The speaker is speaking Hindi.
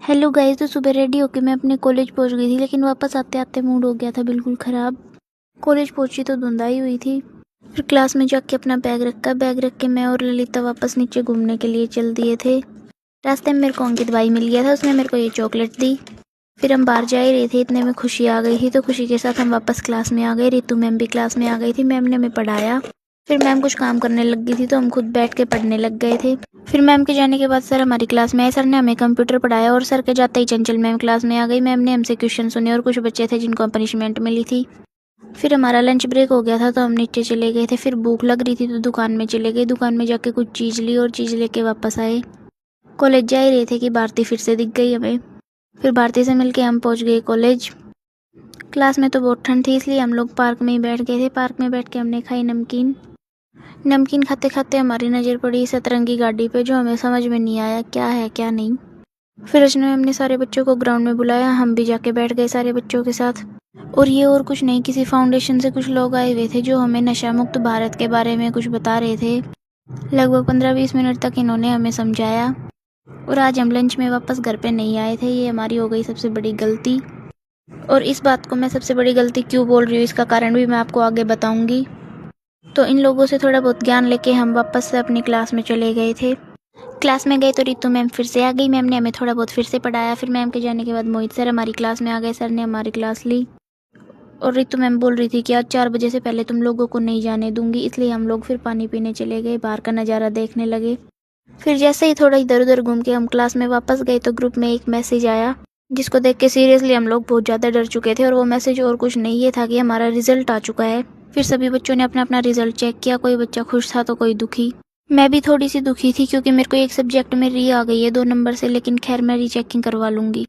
हेलो गाइस, तो सुबह रेडी होके मैं अपने कॉलेज पहुंच गई थी, लेकिन वापस आते आते मूड हो गया था बिल्कुल ख़राब। कॉलेज पहुंची तो धुंध आई हुई थी। फिर क्लास में जाके अपना बैग रख के मैं और ललिता वापस नीचे घूमने के लिए चल दिए थे। रास्ते में मेरे को अंकित भाई मिल गया था, उसने मेरे को ये चॉकलेट दी। फिर हम बाहर जा ही रहे थे, इतने में खुशी आ गई थी, तो खुशी के साथ हम वापस क्लास में आ गए। रितु मैम भी क्लास में आ गई थी, मैम ने हमें पढ़ाया। फिर मैम कुछ काम करने लग गई थी, तो हम खुद बैठ के पढ़ने लग गए थे। फिर मैम के जाने के बाद सर हमारी क्लास में आए। सर ने हमें कंप्यूटर पढ़ाया और सर के जाते ही चंचल मैम क्लास में आ गई। मैम ने हमसे क्वेश्चन सुने और कुछ बच्चे थे जिनको पनिशमेंट मिली थी। फिर हमारा लंच ब्रेक हो गया था, तो हम नीचे चले गए थे। फिर भूख लग रही थी तो दुकान में चले गए। दुकान में जाके कुछ चीज़ ली और चीज़ लेके वापस आए। कॉलेज जा ही रहे थे कि भारती फिर से दिख गई हमें। फिर भारती से मिलके हम पहुंच गए कॉलेज। क्लास में तो बहुत ठंड थी, इसलिए हम लोग पार्क में ही बैठ गए थे। पार्क में बैठ के हमने खाई नमकीन। नमकीन खाते खाते हमारी नज़र पड़ी सतरंगी गाड़ी पे, जो हमें समझ में नहीं आया क्या है क्या नहीं। फिर रचना मैम ने सारे बच्चों को ग्राउंड में बुलाया, हम भी जाके बैठ गए सारे बच्चों के साथ। और ये और कुछ नहीं, किसी फाउंडेशन से कुछ लोग आए हुए थे जो हमें नशा मुक्त भारत के बारे में कुछ बता रहे थे। लगभग 15-20 मिनट तक इन्होंने हमें समझाया। और आज हम लंच में वापस घर पे नहीं आए थे, ये हमारी हो गई सबसे बड़ी गलती। और इस बात को मैं सबसे बड़ी गलती क्यों बोल रही हूँ, इसका कारण भी मैं आपको आगे बताऊंगी। तो इन लोगों से थोड़ा बहुत ज्ञान लेके हम वापस से अपनी क्लास में चले गए थे। क्लास में गए तो रितु मैम फिर से आ गई। मैम ने हमें थोड़ा बहुत फिर से पढ़ाया। फिर मैम के जाने के बाद मोहित सर हमारी क्लास में आ गए। सर ने हमारी क्लास ली और रितु मैम बोल रही थी कि आज 4 बजे से पहले तुम लोगों को नहीं जाने दूंगी, इसलिए हम लोग फिर पानी पीने चले गए, बाहर का नज़ारा देखने लगे। फिर जैसे ही थोड़ा इधर उधर घूम के हम क्लास में वापस गए तो ग्रुप में एक मैसेज आया, जिसको देख के सीरियसली हम लोग बहुत ज़्यादा डर चुके थे। और वो मैसेज और कुछ नहीं, ये था कि हमारा रिजल्ट आ चुका है। फिर सभी बच्चों ने अपना अपना रिजल्ट चेक किया। कोई बच्चा खुश था तो कोई दुखी। मैं भी थोड़ी सी दुखी थी, क्योंकि मेरे को एक सब्जेक्ट में री आ गई है 2 नंबर से, लेकिन खैर मैं रीचेकिंग करवा लूँगी।